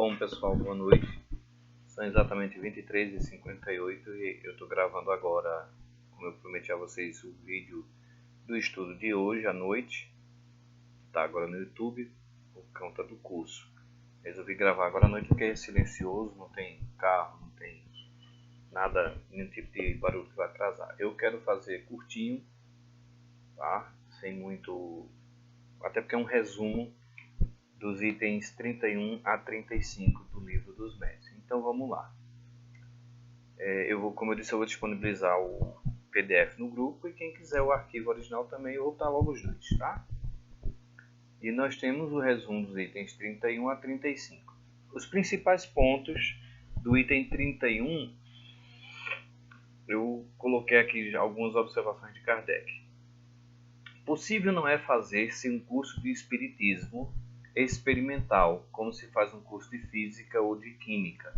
Bom, pessoal, boa noite. São exatamente 23h58 e eu estou gravando agora, como eu prometi a vocês, o vídeo do estudo de hoje à noite. Está agora no YouTube, por conta do curso. Resolvi gravar agora à noite porque é silencioso, não tem carro, não tem nada, nenhum tipo de barulho que vai atrasar. Eu quero fazer curtinho, tá? Sem muito... Até porque é um resumo dos itens 31 a 35 do livro dos médios. Então vamos lá. Como eu disse, eu vou disponibilizar o PDF no grupo e quem quiser o arquivo original também, eu vou botar logo os dois, tá? E nós temos o resumo dos itens 31 a 35. Os principais pontos do item 31, eu coloquei aqui algumas observações de Kardec. Possível não é fazer-se um curso de espiritismo experimental, como se faz um curso de física ou de química.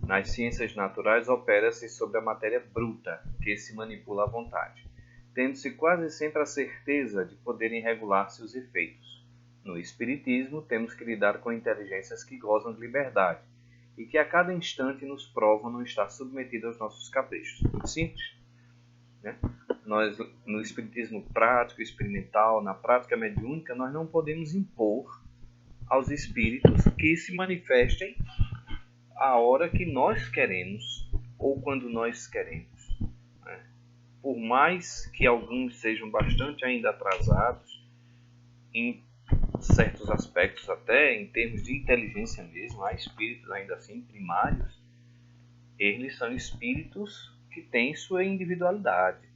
Nas ciências naturais opera-se sobre a matéria bruta, que se manipula à vontade, tendo-se quase sempre a certeza de poderem regular-se os efeitos. No espiritismo, temos que lidar com inteligências que gozam de liberdade e que a cada instante nos provam não estar submetidas aos nossos caprichos. Muito simples, né? Nós, no espiritismo prático, experimental, na prática mediúnica, nós não podemos impor aos espíritos que se manifestem a hora que nós queremos ou quando nós queremos, né? Por mais que alguns sejam bastante ainda atrasados em certos aspectos, até em termos de inteligência mesmo, há espíritos ainda assim primários, eles são espíritos que têm sua individualidade,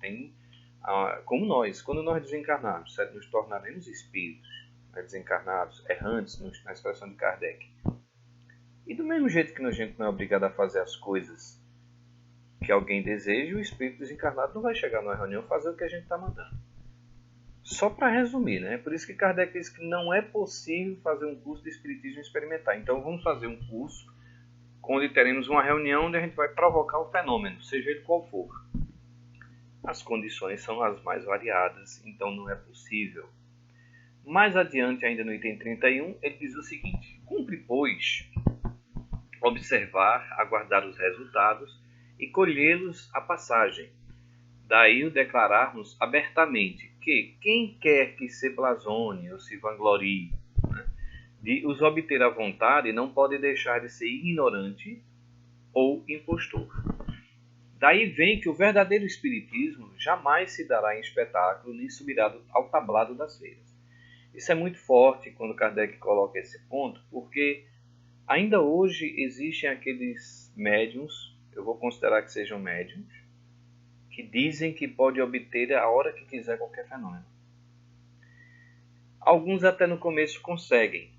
como nós, quando nós desencarnarmos, nos tornaremos espíritos, né, desencarnados, errantes, na expressão de Kardec. E do mesmo jeito que a gente não é obrigado a fazer as coisas que alguém deseja, o espírito desencarnado não vai chegar numa reunião e fazer o que a gente está mandando. Só para resumir, né? Por isso que Kardec diz que não é possível fazer um curso de espiritismo experimental. Então vamos fazer um curso onde teremos uma reunião onde a gente vai provocar o fenômeno, seja ele qual for. As condições são as mais variadas, então não é possível. Mais adiante, ainda no item 31, ele diz o seguinte: cumpre, pois, observar, aguardar os resultados e colhê-los à passagem. Daí o declararmos abertamente que quem quer que se blasone ou se vanglorie, né, de os obter à vontade não pode deixar de ser ignorante ou impostor. Daí vem que o verdadeiro espiritismo jamais se dará em espetáculo nem subirá ao tablado das feiras. Isso é muito forte quando Kardec coloca esse ponto, porque ainda hoje existem aqueles médiums, eu vou considerar que sejam médiums, que dizem que pode obter a hora que quiser qualquer fenômeno. Alguns até no começo conseguem,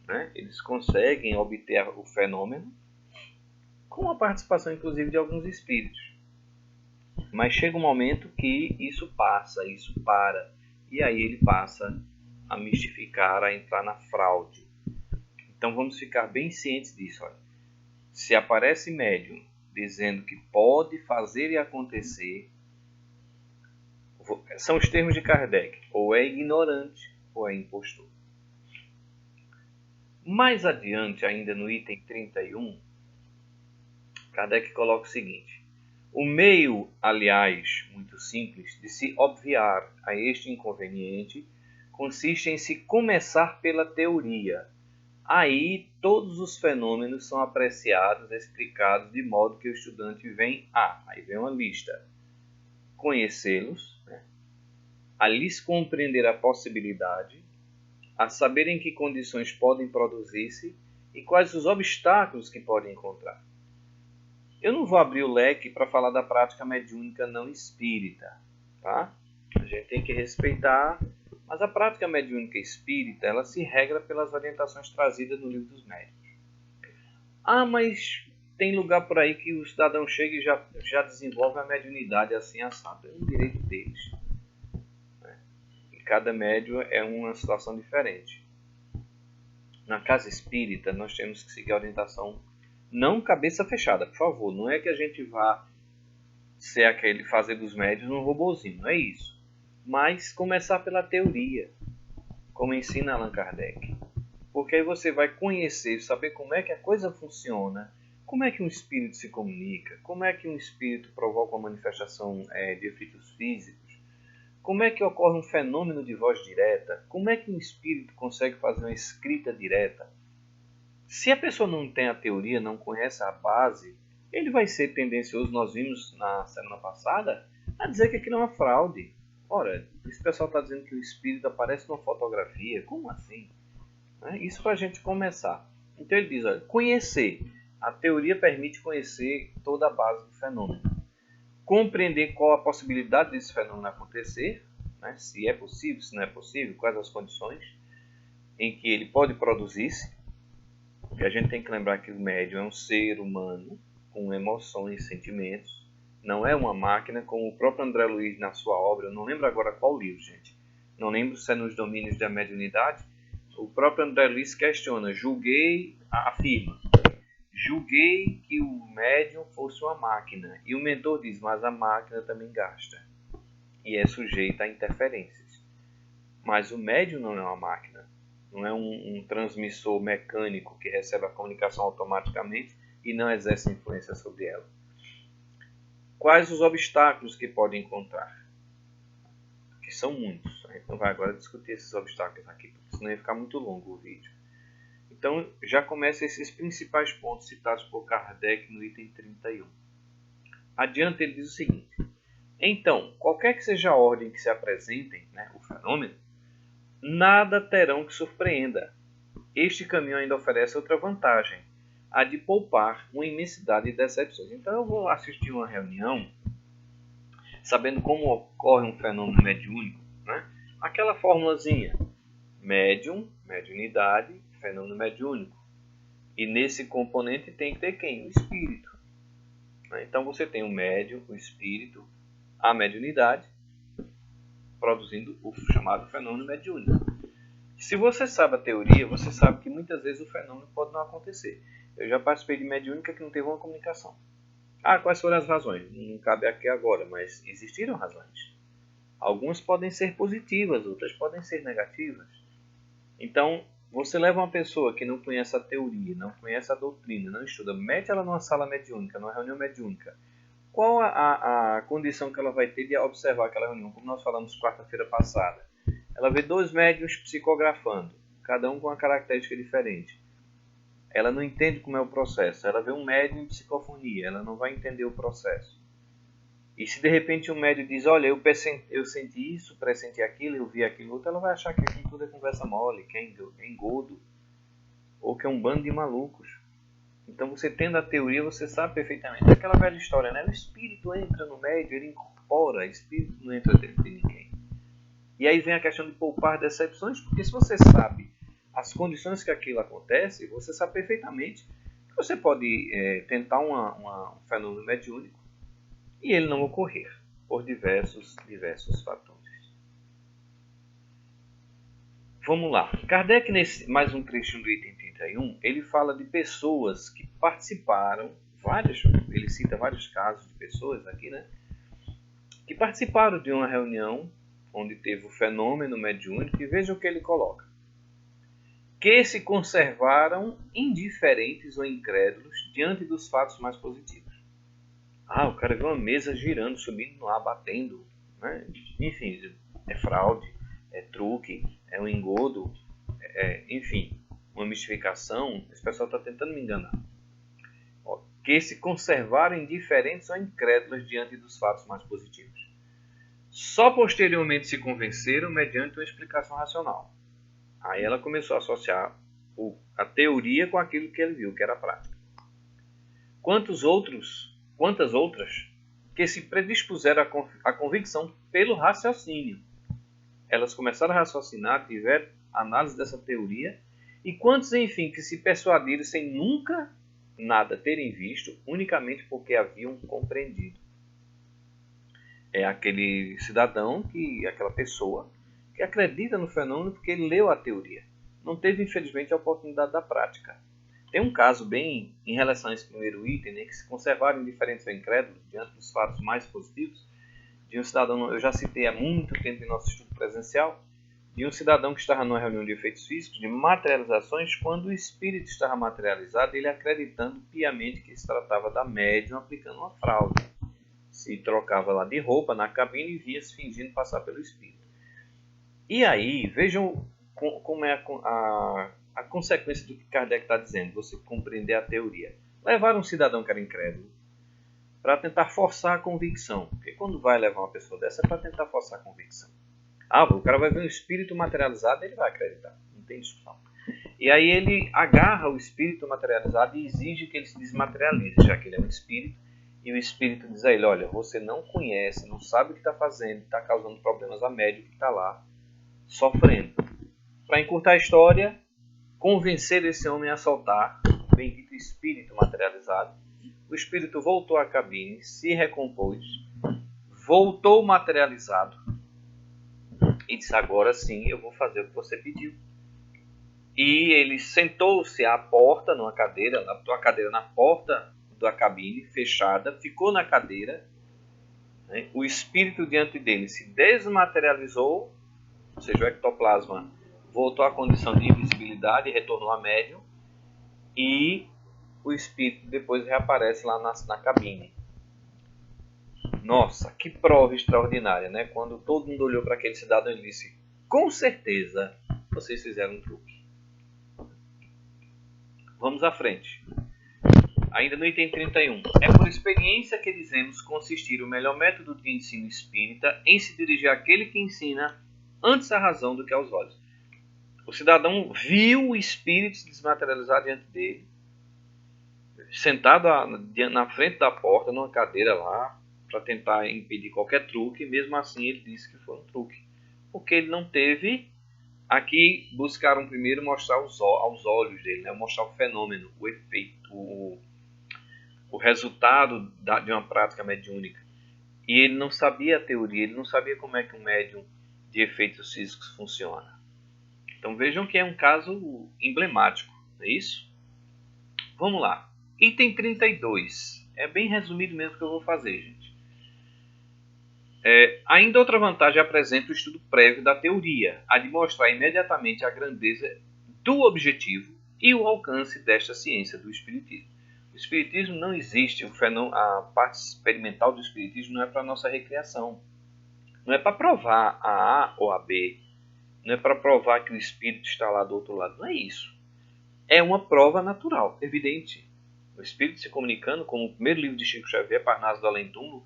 né? Eles conseguem obter o fenômeno com a participação inclusive de alguns espíritos. Mas chega um momento que isso passa, isso para, e aí ele passa a mistificar, a entrar na fraude. Então vamos ficar bem cientes disso. Olha. Se aparece médium dizendo que pode fazer e acontecer, são os termos de Kardec, ou é ignorante ou é impostor. Mais adiante, ainda no item 31, Kardec coloca o seguinte: o meio, aliás, muito simples, de se obviar a este inconveniente consiste em se começar pela teoria. Aí todos os fenômenos são apreciados, explicados, de modo que o estudante vem aí vem uma lista, conhecê-los, né? A lhes compreender a possibilidade, a saber em que condições podem produzir-se e quais os obstáculos que podem encontrar. Eu não vou abrir o leque para falar da prática mediúnica não espírita, tá? A gente tem que respeitar, mas a prática mediúnica espírita, ela se regra pelas orientações trazidas no Livro dos Médiuns. Mas tem lugar por aí que o cidadão chega e já desenvolve a mediunidade assim assado. É um direito deles. Né? E cada médium é uma situação diferente. Na casa espírita, nós temos que seguir a orientação, não cabeça fechada, por favor. Não é que a gente vá fazer dos médiuns um robozinho, não é isso. Mas começar pela teoria, como ensina Allan Kardec. Porque aí você vai conhecer, saber como é que a coisa funciona, como é que um espírito se comunica, como é que um espírito provoca uma manifestação de efeitos físicos, como é que ocorre um fenômeno de voz direta, como é que um espírito consegue fazer uma escrita direta. Se a pessoa não tem a teoria, não conhece a base, ele vai ser tendencioso, nós vimos na semana passada, a dizer que aquilo é uma fraude. Ora, esse pessoal está dizendo que o espírito aparece numa fotografia, como assim? Isso para a gente começar. Então ele diz, olha, conhecer. A teoria permite conhecer toda a base do fenômeno. Compreender qual a possibilidade desse fenômeno acontecer, né? Se é possível, se não é possível, quais as condições em que ele pode produzir-se. Porque a gente tem que lembrar que o médium é um ser humano com emoções e sentimentos. Não é uma máquina, como o próprio André Luiz na sua obra, eu não lembro agora qual livro, gente. Não lembro se é nos domínios da mediunidade. O próprio André Luiz questiona, afirma, julguei que o médium fosse uma máquina. E o mentor diz, mas a máquina também gasta. E é sujeita a interferências. Mas o médium não é uma máquina. Não é um transmissor mecânico que recebe a comunicação automaticamente e não exerce influência sobre ela. Quais os obstáculos que pode encontrar? Que são muitos. A gente não vai agora discutir esses obstáculos aqui, porque senão ia ficar muito longo o vídeo. Então, já começa esses principais pontos citados por Kardec no item 31. Adiante, ele diz o seguinte. Então, qualquer que seja a ordem que se apresentem, o fenômeno, nada terão que surpreenda. Este caminho ainda oferece outra vantagem, a de poupar uma imensidade de decepções. Então eu vou assistir uma reunião, sabendo como ocorre um fenômeno mediúnico, aquela formulazinha, médium, mediunidade, fenômeno mediúnico. E nesse componente tem que ter quem? O espírito. Então você tem o médium, o espírito, a mediunidade, produzindo o chamado fenômeno mediúnico. Se você sabe a teoria, você sabe que muitas vezes o fenômeno pode não acontecer. Eu já participei de mediúnica que não teve uma comunicação. Quais foram as razões? Não cabe aqui agora, mas existiram razões. Algumas podem ser positivas, outras podem ser negativas. Então, você leva uma pessoa que não conhece a teoria, não conhece a doutrina, não estuda, mete ela numa sala mediúnica, numa reunião mediúnica. Qual a condição que ela vai ter de observar aquela reunião? Como nós falamos quarta-feira passada. Ela vê dois médiuns psicografando, cada um com uma característica diferente. Ela não entende como é o processo. Ela vê um médium em psicofonia, ela não vai entender o processo. E se de repente um médium diz, olha, eu senti isso, pressenti aquilo, eu vi aquilo outro, ela vai achar que aquilo tudo é conversa mole, que é engodo, ou que é um bando de malucos. Então você tendo a teoria, você sabe perfeitamente. Aquela velha história, O espírito entra no médium, ele incorpora, o espírito não entra dentro de ninguém. E aí vem a questão de poupar decepções, porque se você sabe as condições que aquilo acontece, você sabe perfeitamente que você pode tentar um fenômeno mediúnico e ele não ocorrer, por diversos fatores. Vamos lá. Kardec, mais um trechinho do item 31, ele fala de pessoas que participaram, ele cita vários casos de pessoas aqui, que participaram de uma reunião onde teve o fenômeno mediúnico, e veja o que ele coloca. Que se conservaram indiferentes ou incrédulos diante dos fatos mais positivos. O cara viu uma mesa girando, subindo no ar, batendo. Enfim, é fraude, é truque, é um engodo, enfim, uma mistificação. Esse pessoal está tentando me enganar. Que se conservaram indiferentes ou incrédulos diante dos fatos mais positivos. Só posteriormente se convenceram mediante uma explicação racional. Aí ela começou a associar a teoria com aquilo que ele viu, que era a prática. Quantas outras que se predispuseram à convicção pelo raciocínio. Elas começaram a raciocinar, tiveram análise dessa teoria, e quantos, enfim, que se persuadiram sem nunca nada terem visto, unicamente porque haviam compreendido. É aquele cidadão, aquela pessoa, que acredita no fenômeno porque ele leu a teoria. Não teve, infelizmente, a oportunidade da prática. Tem um caso bem em relação a esse primeiro item, que se conservaram indiferentes ou incrédulos diante dos fatos mais positivos, de um cidadão, eu já citei há muito tempo em nosso estudo presencial, de um cidadão que estava numa reunião de efeitos físicos, de materializações, quando o espírito estava materializado, ele acreditando piamente que se tratava da médium aplicando uma fraude. Se trocava lá de roupa na cabine e vinha se fingindo passar pelo espírito. E aí, vejam como é a consequência do que Kardec está dizendo, você compreender a teoria. Levaram um cidadão que era incrédulo para tentar forçar a convicção. Porque quando vai levar uma pessoa dessa é para tentar forçar a convicção. O cara vai ver um espírito materializado e ele vai acreditar. Não tem discussão. E aí ele agarra o espírito materializado e exige que ele se desmaterialize, já que ele é um espírito. E o espírito diz a ele, olha, você não conhece, não sabe o que está fazendo, está causando problemas a médium que está lá, sofrendo. Para encurtar a história, convencer esse homem a soltar o bendito espírito materializado. O espírito voltou à cabine, se recompôs, voltou materializado e disse, agora sim eu vou fazer o que você pediu. E ele sentou-se à porta, numa cadeira, botou a cadeira na porta da cabine, fechada, ficou na cadeira, né? O espírito diante dele se desmaterializou, ou seja, o ectoplasma voltou à condição de invisibilidade, retornou a médium, e o espírito depois reaparece lá na cabine. Nossa, que prova extraordinária, né? Quando todo mundo olhou para aquele cidadão e disse, com certeza vocês fizeram um truque. Vamos à frente. Ainda no item 31. É por experiência que dizemos consistir o melhor método de ensino espírita em se dirigir àquele que ensina antes a razão do que aos olhos. O cidadão viu o espírito se desmaterializar diante dele, sentado na frente da porta, numa cadeira lá, para tentar impedir qualquer truque, e mesmo assim ele disse que foi um truque. Porque ele não teve... Aqui buscaram primeiro mostrar aos olhos dele, né? Mostrar o fenômeno, o efeito, o resultado de uma prática mediúnica. E ele não sabia a teoria, ele não sabia como é que um médium de efeitos físicos funciona. Então vejam que é um caso emblemático, não é isso? Vamos lá. Item 32. É bem resumido mesmo que eu vou fazer, gente. Ainda outra vantagem apresenta o estudo prévio da teoria, a de mostrar imediatamente a grandeza do objetivo e o alcance desta ciência do espiritismo. O espiritismo não existe, a parte experimental do espiritismo não é para nossa recriação. Não é para provar a A ou a B. Não é para provar que o espírito está lá do outro lado. Não é isso. É uma prova natural, evidente. O espírito se comunicando, como o primeiro livro de Chico Xavier, Parnaso do Além-Túmulo,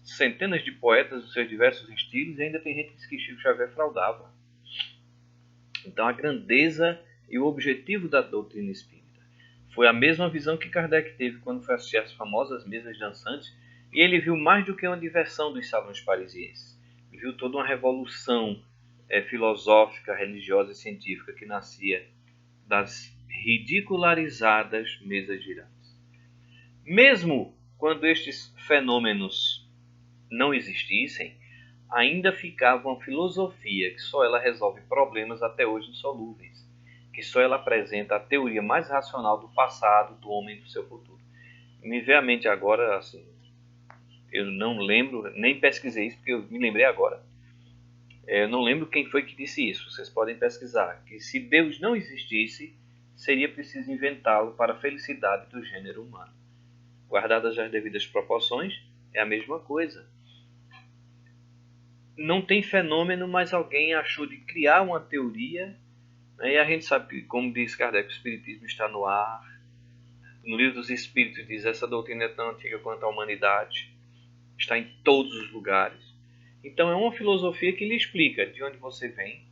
centenas de poetas dos seus diversos estilos, e ainda tem gente que diz que Chico Xavier fraudava. Então a grandeza e o objetivo da doutrina espírita foi a mesma visão que Kardec teve quando foi assistir às famosas mesas dançantes, e ele viu mais do que uma diversão dos salões parisienses. Ele viu toda uma revolução filosófica, religiosa e científica que nascia das ridicularizadas mesas girantes. Mesmo quando estes fenômenos não existissem, ainda ficava uma filosofia que só ela resolve problemas até hoje insolúveis, que só ela apresenta a teoria mais racional do passado, do homem e do seu futuro. Me veio à mente agora, assim, eu não lembro, nem pesquisei isso porque eu me lembrei agora. Eu não lembro quem foi que disse isso, vocês podem pesquisar, que se Deus não existisse, seria preciso inventá-lo para a felicidade do gênero humano. Guardadas as devidas proporções, é a mesma coisa. Não tem fenômeno, mas alguém achou de criar uma teoria, né? E a gente sabe que, como diz Kardec, o Espiritismo está no ar. No Livro dos Espíritos diz, essa doutrina é tão antiga quanto a humanidade, está em todos os lugares. Então é uma filosofia que lhe explica de onde você vem,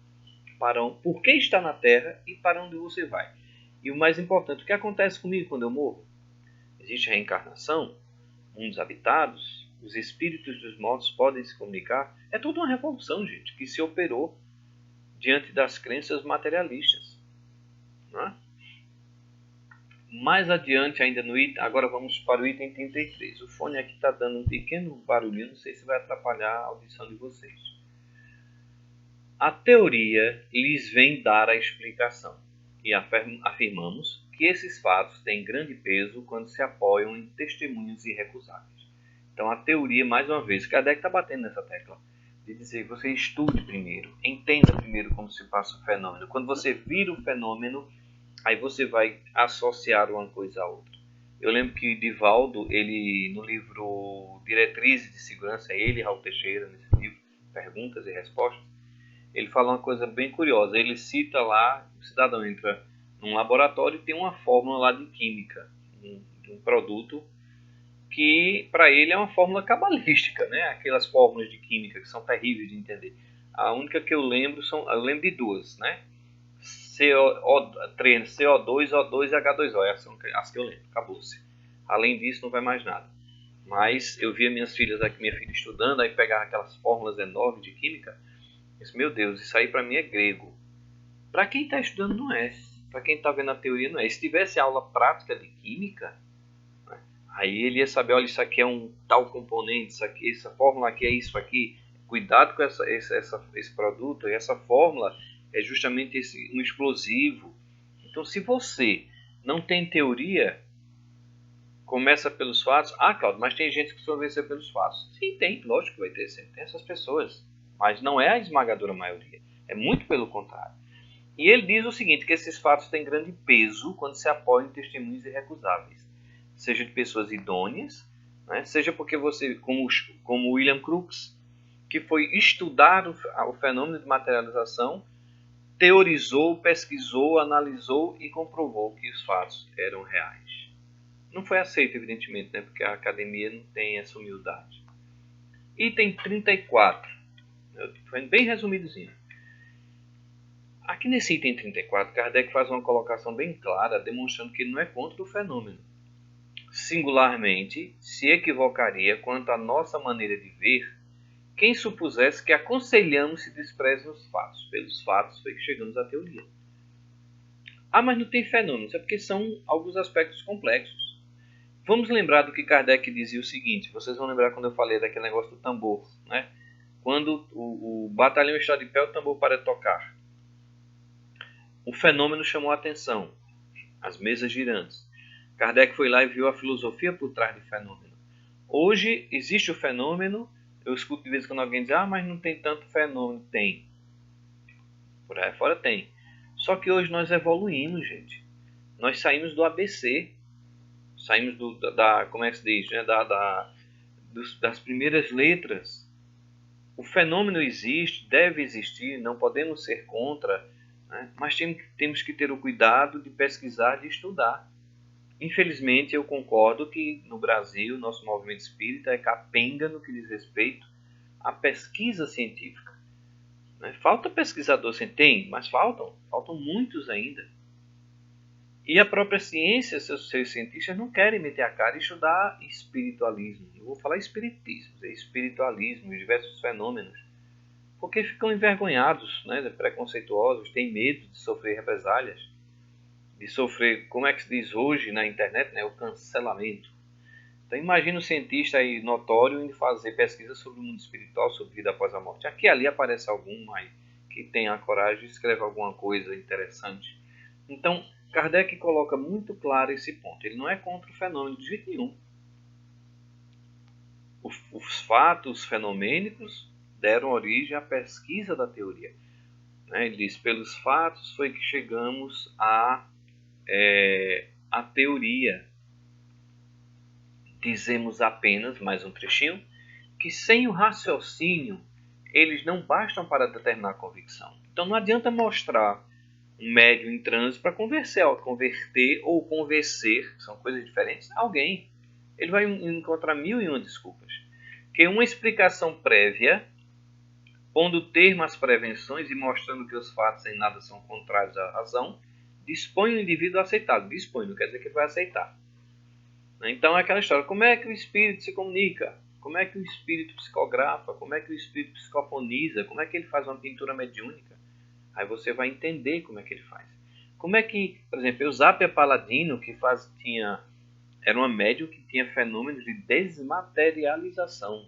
por que está na Terra e para onde você vai. E o mais importante, o que acontece comigo quando eu morro? Existe reencarnação, mundos habitados, os espíritos dos mortos podem se comunicar. É toda uma revolução, gente, que se operou diante das crenças materialistas. Não é? Mais adiante, ainda no item, agora vamos para o item 33. O fone aqui está dando um pequeno barulhinho, não sei se vai atrapalhar a audição de vocês. A teoria lhes vem dar a explicação, e afirmamos que esses fatos têm grande peso quando se apoiam em testemunhos irrecusáveis. Então a teoria, mais uma vez, Kardec está batendo nessa tecla, de dizer que você estude primeiro, entenda primeiro como se passa o fenômeno. Quando você vira o fenômeno, aí você vai associar uma coisa à outra. Eu lembro que Divaldo, ele no livro Diretrizes de Segurança, ele e Raul Teixeira, nesse livro, Perguntas e Respostas, ele fala uma coisa bem curiosa. Ele cita lá, o cidadão entra num laboratório e tem uma fórmula lá de química, de um produto, que para ele é uma fórmula cabalística, né? Aquelas fórmulas de química que são terríveis de entender. A única que eu lembro eu lembro de duas, né? CO2, O2 e H2O, essas são as que eu lembro, acabou-se. Além disso, não vai mais nada. Mas eu via minha filha estudando, aí pegava aquelas fórmulas enormes de química. Eu disse, meu Deus, isso aí para mim é grego. Para quem está estudando não é. Para quem está vendo a teoria não é. E se tivesse aula prática de química, né, aí ele ia saber, olha, isso aqui é um tal componente, isso aqui, essa fórmula aqui é isso aqui. Cuidado com esse produto, e essa fórmula é justamente um explosivo. Então, se você não tem teoria, começa pelos fatos. Ah, Claudio, mas tem gente que só venceu pelos fatos. Sim, tem, lógico que vai ter sempre. Tem essas pessoas. Mas não é a esmagadora maioria. É muito pelo contrário. E ele diz o seguinte, que esses fatos têm grande peso quando se apoiam em testemunhos irrecusáveis. Seja de pessoas idôneas, né? Seja porque você, como William Crookes, que foi estudar o fenômeno de materialização, teorizou, pesquisou, analisou e comprovou que os fatos eram reais. Não foi aceito, evidentemente, né? Porque a academia não tem essa humildade. Item 34. Foi bem resumidozinho. Aqui nesse item 34, Kardec faz uma colocação bem clara, demonstrando que ele não é contra o fenômeno. Singularmente, se equivocaria quanto à nossa maneira de ver quem supusesse que aconselhamos se desprezem os fatos. Pelos fatos foi que chegamos à teoria. Ah, mas não tem fenômenos. É porque são alguns aspectos complexos. Vamos lembrar do que Kardec dizia o seguinte. Vocês vão lembrar quando eu falei daquele negócio do tambor, né? Quando o batalhão está de pé, o tambor para de tocar. O fenômeno chamou a atenção. As mesas girantes. Kardec foi lá e viu a filosofia por trás do fenômeno. Hoje existe o fenômeno. Eu escuto de vez em quando alguém diz, mas não tem tanto fenômeno. Tem. Por aí fora tem. Só que hoje nós evoluímos, gente. Nós saímos do ABC. Saímos como é que se diz? Né? Das primeiras letras. O fenômeno existe, deve existir, não podemos ser contra, né? Mas temos que ter o cuidado de pesquisar, de estudar. Infelizmente, eu concordo que no Brasil, nosso movimento espírita é capenga no que diz respeito à pesquisa científica. Falta pesquisador, tem, mas faltam muitos ainda. E a própria ciência, seus cientistas não querem meter a cara e estudar espiritualismo. Eu vou falar espiritismo, espiritualismo e diversos fenômenos. Porque ficam envergonhados, né, preconceituosos, têm medo de sofrer represálias, de sofrer, como é que se diz hoje na internet, né, o cancelamento. Então imagina um cientista aí notório em fazer pesquisa sobre o mundo espiritual, sobre vida após a morte. Aqui e ali aparece algum aí que tenha a coragem de escrever alguma coisa interessante. Então, Kardec coloca muito claro esse ponto. Ele não é contra o fenômeno de jeito nenhum. Os fatos fenomênicos deram origem à pesquisa da teoria. Ele diz, pelos fatos foi que chegamos à teoria. Dizemos apenas, mais um trechinho, que sem o raciocínio eles não bastam para determinar a convicção. Então não adianta mostrar um médium em transe para converter ou convencer, que são coisas diferentes, alguém. Ele vai encontrar 1001 desculpas. Que uma explicação prévia, pondo termo às prevenções e mostrando que os fatos em nada são contrários à razão, dispõe o indivíduo a aceitá-lo. Dispõe, não quer dizer que ele vai aceitar. Então é aquela história, como é que o espírito se comunica? Como é que o espírito psicografa? Como é que o espírito psicofoniza? Como é que ele faz uma pintura mediúnica? Aí você vai entender como é que ele faz. Como é que, por exemplo, Eusápia Paladino, que era uma médium que tinha fenômenos de desmaterialização.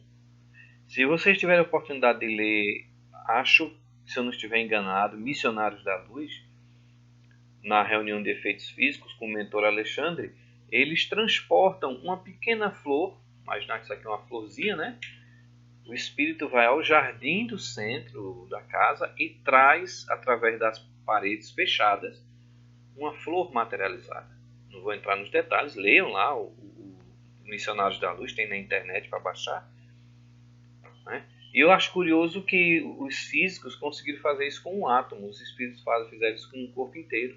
Se vocês tiverem a oportunidade de ler, acho, se eu não estiver enganado, Missionários da Luz, na reunião de efeitos físicos com o mentor Alexandre, eles transportam uma pequena flor, imaginar que isso aqui é uma florzinha, né? O espírito vai ao jardim do centro da casa e traz, através das paredes fechadas, uma flor materializada. Não vou entrar nos detalhes, leiam lá o Missionários da Luz, tem na internet para baixar. Né? E eu acho curioso que os físicos conseguiram fazer isso com um átomo, os espíritos fizeram isso com o corpo inteiro.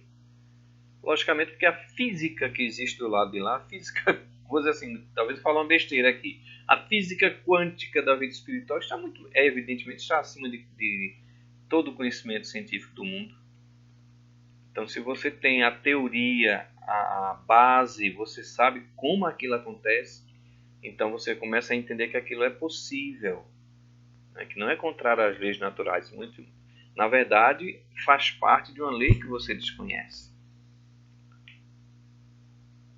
Logicamente, porque a física que existe do lado de lá, a física, vou dizer assim, talvez eu fale uma besteira aqui, a física quântica da vida espiritual está evidentemente está acima de todo o conhecimento científico do mundo. Então, se você tem a teoria, a base, você sabe como aquilo acontece, então você começa a entender que aquilo é possível, né? Que não é contrário às leis naturais. Muito, na verdade, faz parte de uma lei que você desconhece.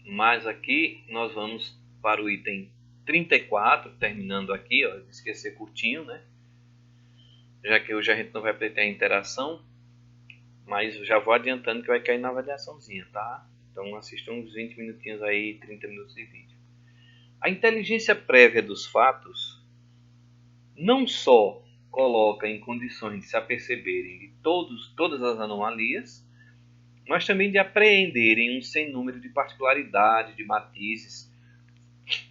Mas aqui nós vamos para o item 34, terminando aqui, ó, esquecer curtinho, né? Já que hoje a gente não vai ter a interação, mas já vou adiantando que vai cair na avaliaçãozinha, tá? Então assista uns 20 minutinhos aí, 30 minutos de vídeo. A inteligência prévia dos fatos não só coloca em condições de se aperceberem de todas as anomalias, mas também de apreenderem um sem número de particularidades, de matizes,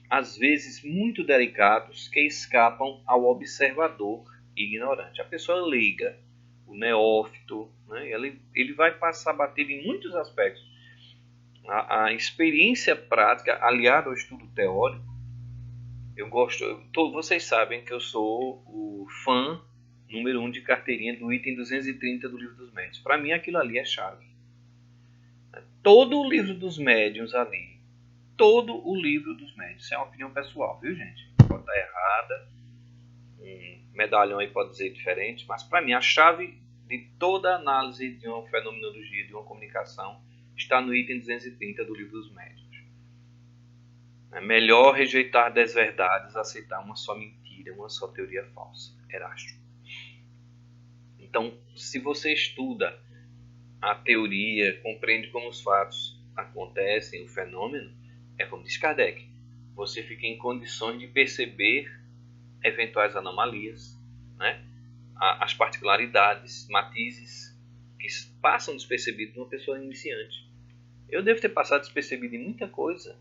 às vezes muito delicados, que escapam ao observador ignorante. A pessoa leiga, o neófito, né, ele vai passar batido em muitos aspectos. A experiência prática, aliada ao estudo teórico, eu gosto. Vocês sabem que eu sou o fã número 1 de carteirinha do item 230 do Livro dos Médiuns. Para mim, aquilo ali é chave. Todo o Livro dos Médiuns ali, todo o Livro dos Médiuns, isso é uma opinião pessoal, viu, gente? Pode estar errada, um medalhão aí pode dizer diferente, mas para mim a chave de toda a análise de uma fenomenologia, de uma comunicação, está no item 230 do Livro dos Médiuns. É melhor rejeitar 10 verdades, aceitar uma só mentira, uma só teoria falsa. Erasto. Então, se você estuda a teoria, compreende como os fatos acontecem, o fenômeno, é como diz Kardec, você fica em condições de perceber eventuais anomalias, né? As particularidades, matizes, que passam despercebidos numa pessoa iniciante. Eu devo ter passado despercebido em muita coisa.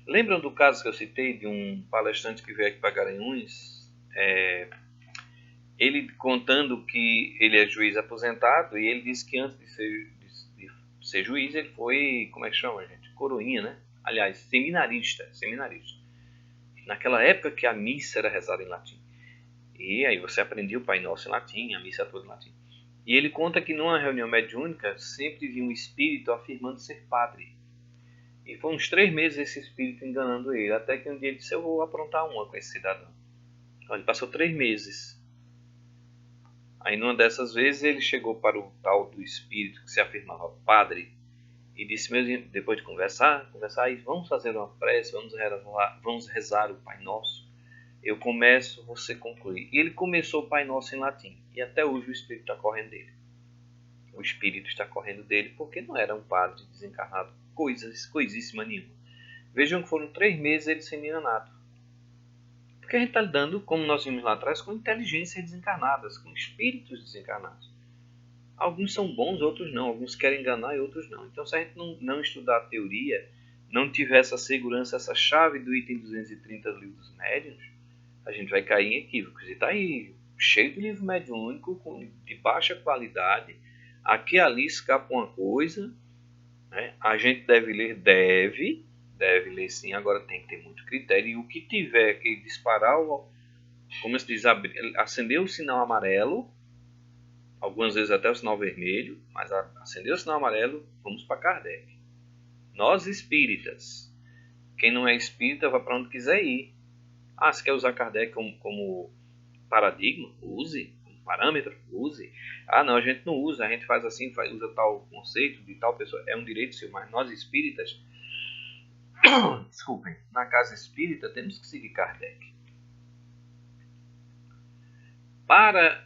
Lembram do caso que eu citei de um palestrante que veio aqui para Garanhuns? Ele contando que ele é juiz aposentado e ele disse que antes de ser juiz ele foi, como é que chama, gente? Coroinha, né? Aliás, seminarista. Naquela época que a missa era rezada em latim. E aí você aprendia o Pai Nosso em latim, a missa toda em latim. E ele conta que numa reunião mediúnica sempre vinha um espírito afirmando ser padre. E foi uns 3 meses esse espírito enganando ele, até que um dia ele disse, eu vou aprontar uma com esse cidadão. Então, ele passou 3 meses. Aí numa dessas vezes ele chegou para o tal do espírito que se afirmava padre e disse, depois de conversar, e vamos fazer uma prece, vamos rezar o Pai Nosso. Eu começo, você conclui. E ele começou o Pai Nosso em latim. E até hoje o espírito está correndo dele. O espírito está correndo dele porque não era um padre desencarnado. Coisíssima nenhuma. Vejam que foram 3 meses ele sendo enganado. Porque a gente está lidando, como nós vimos lá atrás, com inteligências desencarnadas, com espíritos desencarnados. Alguns são bons, outros não. Alguns querem enganar e outros não. Então, se a gente não estudar a teoria, não tiver essa segurança, essa chave do item 230 do Livro dos Médiuns, a gente vai cair em equívocos. E está aí, cheio de livro mediúnico, de baixa qualidade. Aqui e ali escapa uma coisa. Né? A gente deve ler sim, agora tem que ter muito critério. E o que tiver que disparar, como se diz, acender o sinal amarelo, algumas vezes até o sinal vermelho, mas acender o sinal amarelo, vamos para Kardec. Nós espíritas, quem não é espírita vai para onde quiser ir. Se quer usar Kardec como paradigma, use. Como parâmetro, use. Não, a gente não usa, a gente faz assim, usa tal conceito de tal pessoa. É um direito seu, mas nós espíritas, desculpem, na casa espírita temos que seguir Kardec. Para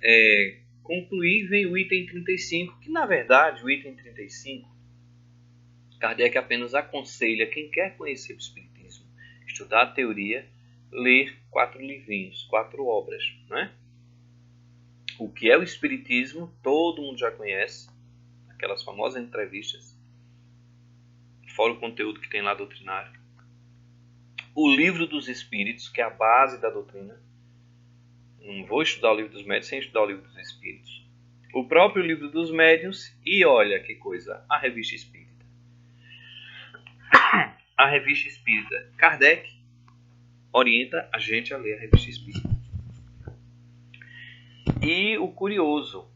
concluir, vem o item 35, que na verdade o item 35, Kardec apenas aconselha quem quer conhecer o espiritismo, estudar a teoria, ler 4 livrinhos, 4 obras, né? O que é o Espiritismo, todo mundo já conhece, aquelas famosas entrevistas, fora o conteúdo que tem lá doutrinário. O Livro dos Espíritos, que é a base da doutrina. Não vou estudar o Livro dos Médiuns sem estudar o Livro dos Espíritos. O próprio Livro dos Médiuns e, olha que coisa, a Revista Espírita. A Revista Espírita. Kardec orienta a gente a ler a Revista Espírita. E o curioso,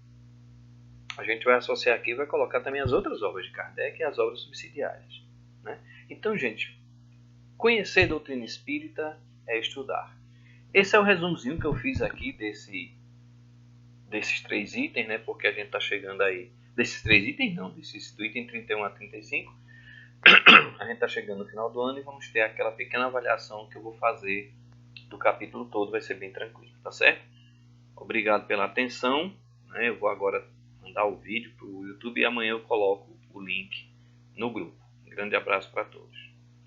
a gente vai associar aqui e vai colocar também as outras obras de Kardec e as obras subsidiárias, né? Então, gente, conhecer a doutrina espírita é estudar. Esse é o resumozinho que eu fiz aqui desses 3 itens, né? Porque a gente está chegando aí. Desses 3 itens não, do item 31 a 35. A gente está chegando no final do ano e vamos ter aquela pequena avaliação que eu vou fazer do capítulo todo, vai ser bem tranquilo, tá certo? Obrigado pela atenção, né? Eu vou agora mandar o vídeo para o YouTube e amanhã eu coloco o link no grupo. Um grande abraço para todos.